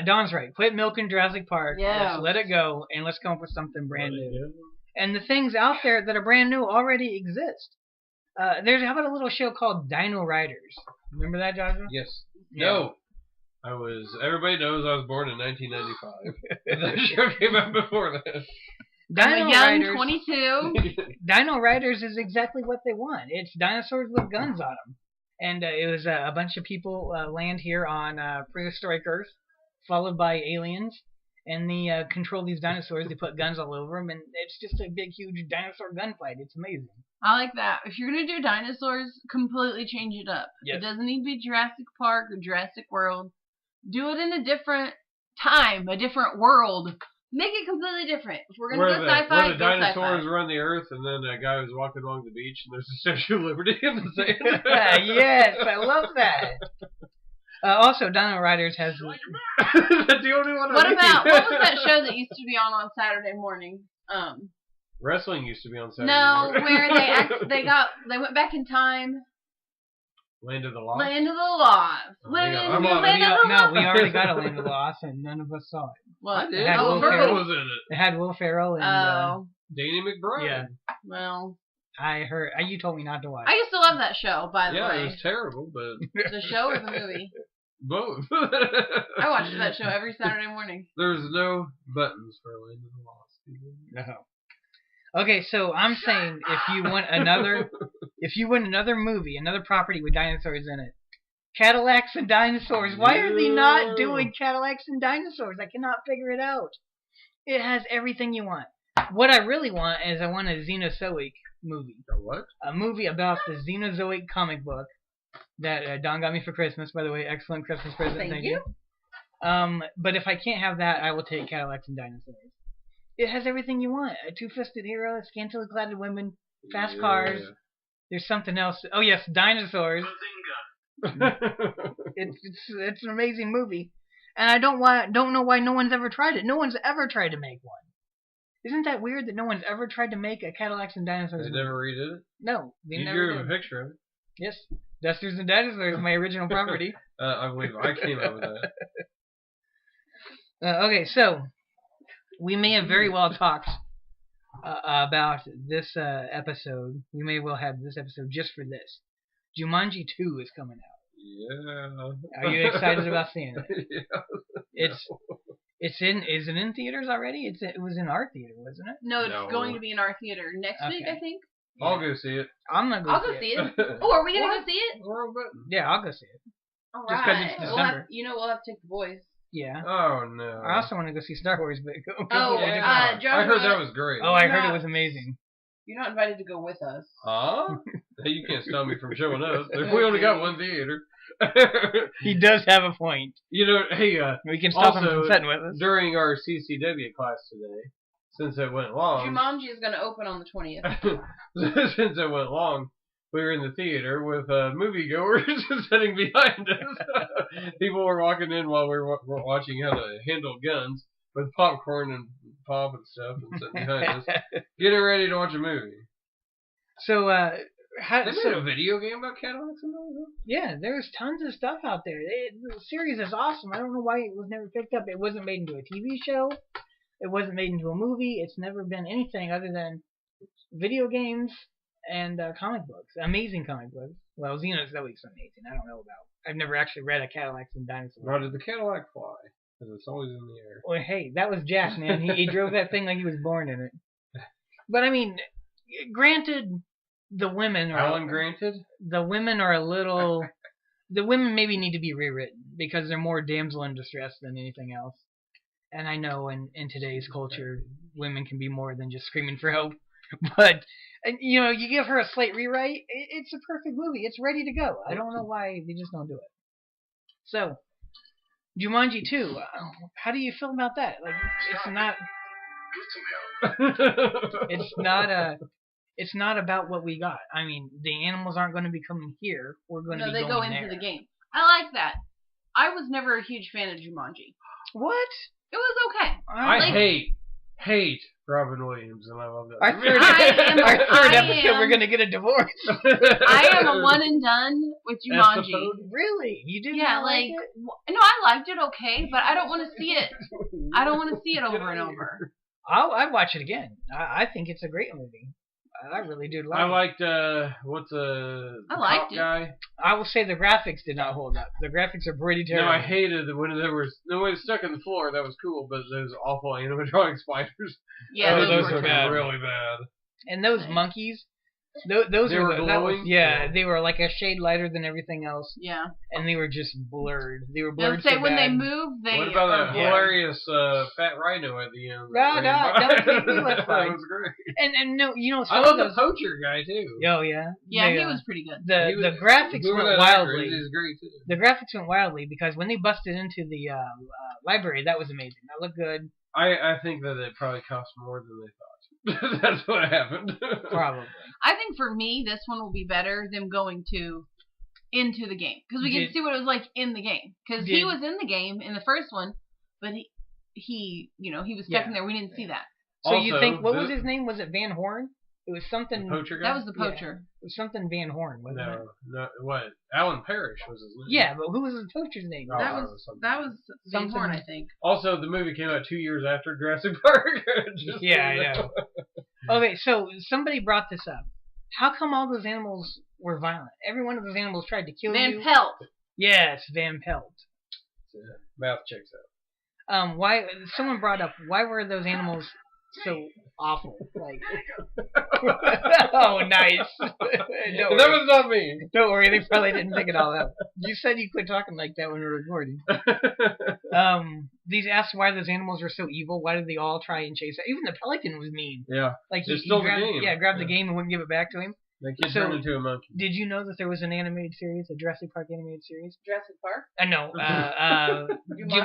Dawn's right. Quit milking Jurassic Park. Yeah. Let's let it go, and let's come up with something brand new. And the things out there that are brand new already exist. How about a little show called Dino Riders? Remember that, Joshua? Yes. Yeah. No. Everybody knows I was born in 1995. That show came out before that. I'm a young 22. Dino Riders is exactly what they want. It's dinosaurs with guns on them. And it was a bunch of people land here on prehistoric Earth, followed by aliens. And they control these dinosaurs. They put guns all over them. And it's just a big, huge dinosaur gunfight. It's amazing. I like that. If you're going to do dinosaurs, completely change it up. Yes. It doesn't need to be Jurassic Park or Jurassic World. Do it in a different time, a different world. Make it completely different. If we're going to go sci-fi, where the dinosaurs run the earth, and then a guy was walking along the beach, and there's a Statue of Liberty in the sand. Yes, I love that. Also, Dino Riders has... That's the only one what was that show that used to be on Saturday morning? Wrestling used to be on Saturday morning. morning. Where they went back in time. Land of the Lost? Land of the Lost. Land of the Lost. No, we already got a Land of the Lost, and none of us saw it. What? I did. Will Ferrell was in it. It had Will Ferrell and Danny McBride. Yeah. Well, I heard. You told me not to watch. I used to love that show, by the way. Yeah, it was terrible, but the show or the movie? Both. I watched that show every Saturday morning. There's no buttons for Land of the Lost. No. Okay, so I'm saying if you want another movie, another property with dinosaurs in it, Cadillacs and dinosaurs. Why are they not doing Cadillacs and dinosaurs? I cannot figure it out. It has everything you want. What I really want is I want a Xenozoic movie. A what? A movie about the Xenozoic comic book that Don got me for Christmas. By the way, excellent Christmas present. Thank you. But if I can't have that, I will take Cadillacs and dinosaurs. It has everything you want. A two-fisted hero, scantily clad women, fast cars. There's something else. Oh yes, dinosaurs. It's an amazing movie, and I don't know why no one's ever tried it. No one's ever tried to make one. Isn't that weird that no one's ever tried to make a Cadillacs and dinosaurs? They never redid it. No, they you never drew did. a picture of it. Yes, Dusters and Dinosaurs, my original property. I believe I came up with that. Okay, so we may have very well talked about this episode. We may well have this episode just for this. Jumanji 2 is coming out. Yeah. Are you excited about seeing it? Yeah. Is it in theaters already? It was in our theater, wasn't it? No, it's going to be in our theater next week, I think. I'll go see it. I'm gonna go. I'll go see it. Oh, are we gonna go see it? Yeah, I'll go see it. All Just 'cause it's December. We'll have to take the boys. Yeah. Oh no. I also want to go see Star Wars, but I heard that was great. Oh, I heard it was amazing. You're not invited to go with us. Huh? Hey, you can't stop me from showing up. We only got one theater. He does have a point. You know, hey, we can stop him also, from sitting with us. During our CCW class today, since it went long. Jumanji is going to open on the 20th. Since it went long, we were in the theater with moviegoers sitting behind us. People were walking in while we were watching how to handle guns with popcorn and pop and stuff and sitting behind us, getting ready to watch a movie. So, they made a video game about Cadillacs and all that? Yeah, there's tons of stuff out there. The series is awesome. I don't know why it was never picked up. It wasn't made into a TV show. It wasn't made into a movie. It's never been anything other than video games and comic books. Amazing comic books. Well, Xeno's always amazing. I don't know about. I've never actually read a Cadillacs and Dinosaurs. Why did the Cadillac fly? Because it's always in the air. Well, hey, that was Jack, man. He drove that thing like he was born in it. But I mean, granted, the women are. Alan granted? The women are a little. The women maybe need to be rewritten because they're more damsel in distress than anything else. And I know in today's culture, women can be more than just screaming for help. But, you know, you give her a slight rewrite, it's a perfect movie. It's ready to go. I don't know why they just don't do it. So, Jumanji 2, how do you feel about that? Like, it's not about what we got. I mean, the animals aren't going to be coming here. We're going to be going there. No, they go into the game. I like that. I was never a huge fan of Jumanji. What? It was okay. I hate Robin Williams, and I love that. Our third episode, we're going to get a divorce. I am a one and done with Jumanji. Really? You didn't like it? No, I liked it okay, but I don't want to see it. I don't want to see it over and over. I'd watch it again. I think it's a great movie. I really do like it. I liked, I liked it. Guy? I will say the graphics did not hold up. The graphics are pretty terrible. No, I hated when there was no way stuck in the floor. That was cool, but those awful animatronic spiders. Yeah, those were bad. Really bad. And those monkeys, those they were glowing. They were like a shade lighter than everything else. Yeah. And they were just blurred. They were blurred. Say when they move, they. What about that hilarious fat rhino at the end? No, that was great. And no, you know, I love the poacher guy too. Oh yeah. Yeah, he was pretty good. The graphics went wildly. He was great too. The graphics went wildly because when they busted into the library, that was amazing. That looked good. I think that it probably cost more than they thought. That's what happened. Probably. I think for me, this one will be better than going into the game because we get to see what it was like in the game. Because he was in the game in the first one, but he was stuck in there. We didn't see that. So also, you think what was his name? Was it Van Horn? It was something. The poacher guy? That was the poacher. It was something Van Horn, wasn't it? No, what? Alan Parrish was his name. Yeah, but who was the poacher's name? That was Van Horn, I think. Also, the movie came out 2 years after Jurassic Park. Yeah, I know. Okay, so somebody brought this up. How come all those animals were violent? Every one of those animals tried to kill you. Van Pelt. Yes, Van Pelt. Mouth checks out. Why? Someone brought up why were those animals so awful? Like, oh, nice. That was not me. Don't worry, they probably didn't pick it all up. You said you quit talking like that when we were recording. These asked why those animals were so evil. Why did they all try and chase it? Even the pelican was mean. Yeah. Like he grabbed the game and wouldn't give it back to him. That kid turned into a monkey. Did you know that there was an animated series, a Jurassic Park animated series? Jurassic Park? No,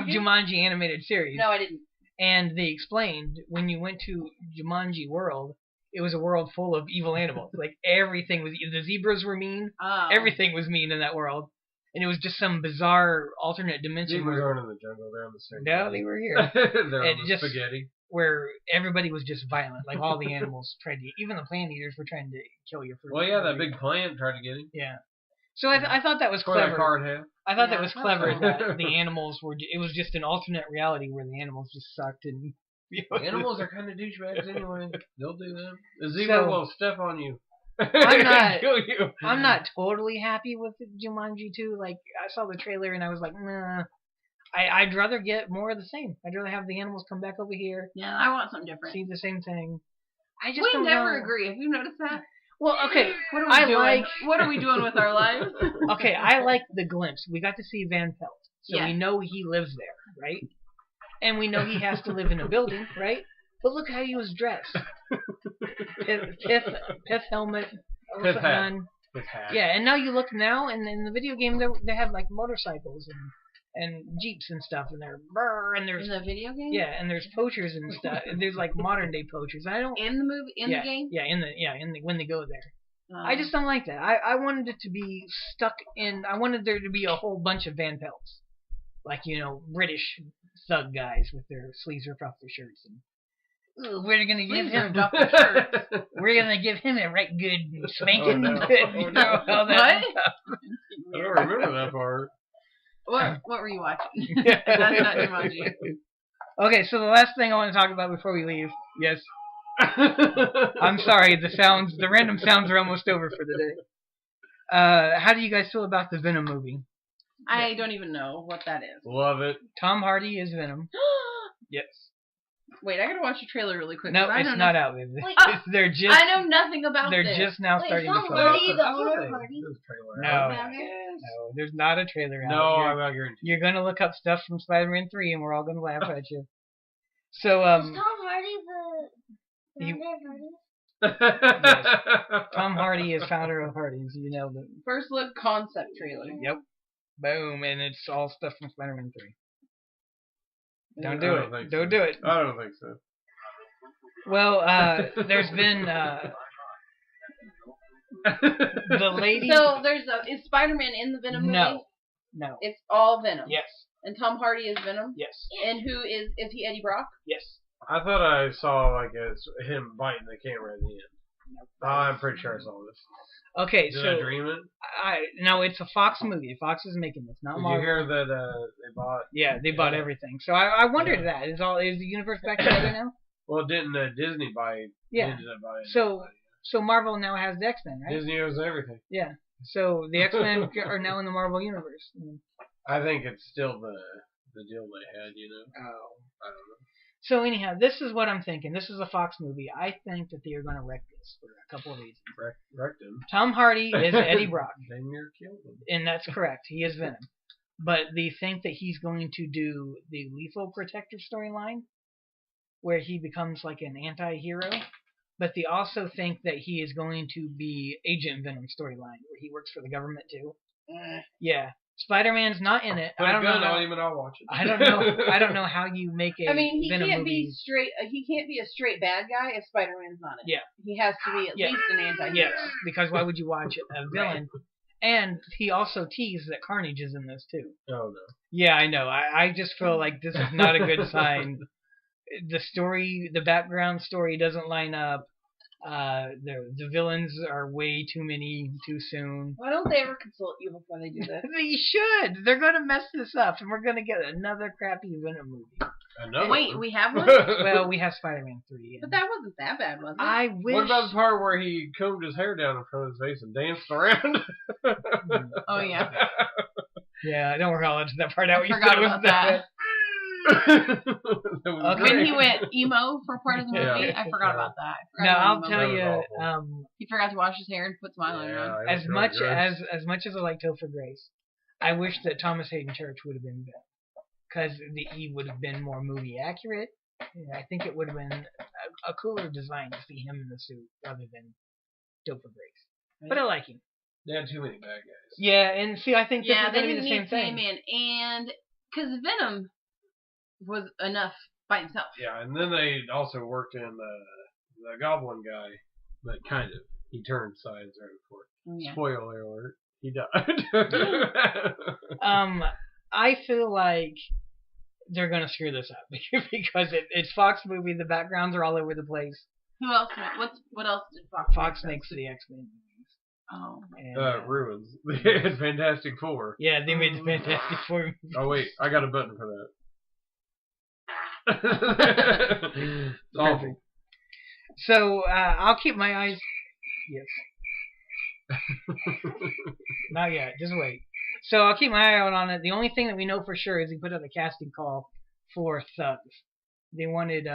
Jumanji animated series. No, I didn't. And they explained when you went to Jumanji World, it was a world full of evil animals. Like everything was, the zebras were mean. Oh. Everything was mean in that world. And it was just some bizarre alternate dimension. Zebras aren't in the jungle, they're on the same. No, they were here. They're on the spaghetti. Where everybody was just violent. Like all the animals tried to, even the plant eaters were trying to kill you. Well, yeah, that big plant tried to get him. Yeah. So I thought that was For that clever. card hat. I thought that Yeah, was that's clever cool. that the animals were. It was just an alternate reality where the animals just sucked and. Animals are kind of douchebags anyway. They'll do that. The So- zebra will step on you. I'm not- Kill you. I'm not totally happy with Jumanji 2. Like, I saw the trailer and I was like, nah. I'd rather get more of the same. I'd rather have the animals come back over here, Yeah, I want something different. see the same thing. I just We don't never know. agree. Have you noticed that? Well, okay. What are we doing? like. What are we doing with our lives? Okay, I like the glimpse. We got to see Van Pelt, so Yeah. we know he lives there, right? And we know he has to live in a building, right? But look how he was dressed. Pith helmet, Pith hat. gun. With hat. Yeah, and now you look now, and in the video game, they have like motorcycles and jeeps and stuff, and they're brr, and there's In the video game? yeah, and there's poachers and stuff, and there's like modern day poachers. And I don't In the movie? In yeah, the game? yeah, in the when they go there. Um, I just don't like that. I wanted it to be stuck in. I wanted there to be a whole bunch of Van Pelts, like British thug guys with their sleeves ripped off their shirts, and ooh, we're gonna give Sleeves him. ripped off their shirts. We're gonna give him a right good spanking. Oh, no. Oh, no. all that What? stuff. I don't remember that part. What were you watching? That's not Jumanji. Okay, so the last thing I want to talk about before we leave. Yes, I'm sorry. The random sounds are almost over for the day. How do you guys feel about the Venom movie? I don't even know what that is. Love it. Tom Hardy is Venom. Yes. Wait, I gotta watch the trailer really quick. No, 'cause I it's know not nothing- out. Wait, They're just. I know nothing about They're this. just now Wait, starting to Tom film. Hardy, it. the I horror think party. this trailer No. out. No, there's not a trailer out. No, You're- I'm not guaranteed. You're gonna look up stuff from Spider-Man 3, and we're all gonna laugh at you. So, Is Tom Hardy the you- founder of Hardy? Tom Hardy is founder of Hardee's. You nailed it. First look concept trailer. Yep. Boom, and it's all stuff from Spider-Man 3. Don't I do don't it. think Don't so. do it. I don't think so. Well, there's been the lady. So is Spider-Man in the Venom movie? No. It's all Venom. Yes. And Tom Hardy is Venom. Yes. And who is he? Eddie Brock? Yes. I thought I saw him biting the camera at the end. I'm pretty sure I saw this. Okay, Did so I dream it? no, it's a Fox movie. Fox is making this, not Did you Marvel. hear that they bought? Yeah, they bought everything. So I wondered that. Is the universe back together now? Well, didn't Disney buy it? Yeah. Ended up buying So Marvel now has the X-Men, right? Disney owns everything. Yeah. So the X-Men are now in the Marvel universe. I think it's still the deal they had, Oh. I don't know. So anyhow, this is what I'm thinking. This is a Fox movie. I think that they are going to wreck this for a couple of reasons. Wrecked him. Tom Hardy is Eddie Brock, Then you're killed him. and that's correct. He is Venom. But they think that he's going to do the Lethal Protector storyline, where he becomes like an anti-hero. But they also think that he is going to be Agent Venom storyline, where he works for the government too. Yeah. Spider-Man's not in it. Put I don't a gun know. on him and I'll watch it. I don't know. I don't know how you make a I mean, he Venom can't movie. be straight. He can't be a straight bad guy if Spider-Man's not in it. Yeah. He has to be at Yeah. least an anti-hero. Yes, because why would you watch a villain? And he also teased that Carnage is in this too. Oh no. Yeah, I know. I just feel like this is not a good sign. The story, the background story doesn't line up. The villains are way too many too soon. Why don't they ever consult you before they do this? They should. They're going to mess this up, and we're going to get another crappy Venom movie. Another Wait, one. we have one? Well, we have Spider-Man 3. But that wasn't that bad, was it? I wish. What about the part where he combed his hair down in front of his face and danced around? Oh, yeah. Yeah, don't worry, I'll let that part out. I You forgot said it was about that. That was Okay. When he went emo for part of the movie, Yeah. I forgot about that. I Now forgot I'll he went tell emo. That you, was He forgot to wash his hair and put some eyeliner on. Yeah, as much as I like Topher Grace, I wish that Thomas Hayden Church would have been better, because he would have been more movie accurate. Yeah, I think it would have been a cooler design to see him in the suit rather than Topher Grace. But I like him. They had too many bad guys. Yeah, and see, I think this Yeah, is they going to be didn't the same need thing. Sandman, and because Venom was enough by himself. Yeah, and then they also worked in the Goblin guy, but kind of. He turned sides right before. Oh, yeah. Spoiler alert. He died. I feel like they're going to screw this up because it's Fox movie. The backgrounds are all over the place. Who else? What else did Fox? Fox makes the X-Men movies. Oh. And, Ruins. They had Fantastic Four. Yeah, they made the Fantastic Four movie. Oh wait, I got a button for that. It's awful. So I'll keep my eyes. Yes. Not yet. Just wait. So I'll keep my eye out on it. The only thing that we know for sure is he put out a casting call for thugs. They wanted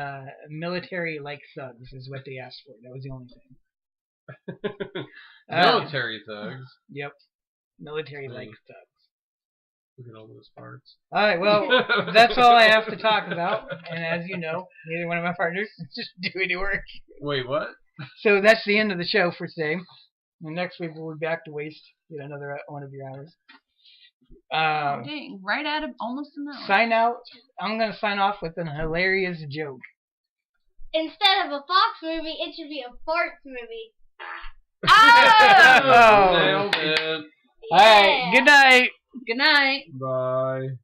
military-like thugs, is what they asked for. That was the only thing. Military thugs. Yep. Military-like thugs. Look at all those parts. All right. Well, that's all I have to talk about. And as you know, neither one of my partners just do any work. Wait, what? So that's the end of the show for today. And next week we'll be back to waste yet another one of your hours. Dang, right at it, almost an hour. Sign out. I'm going to sign off with an hilarious joke. Instead of a Fox movie, it should be a farts movie. Oh! Nailed it. All right. Good night. Good night. Bye.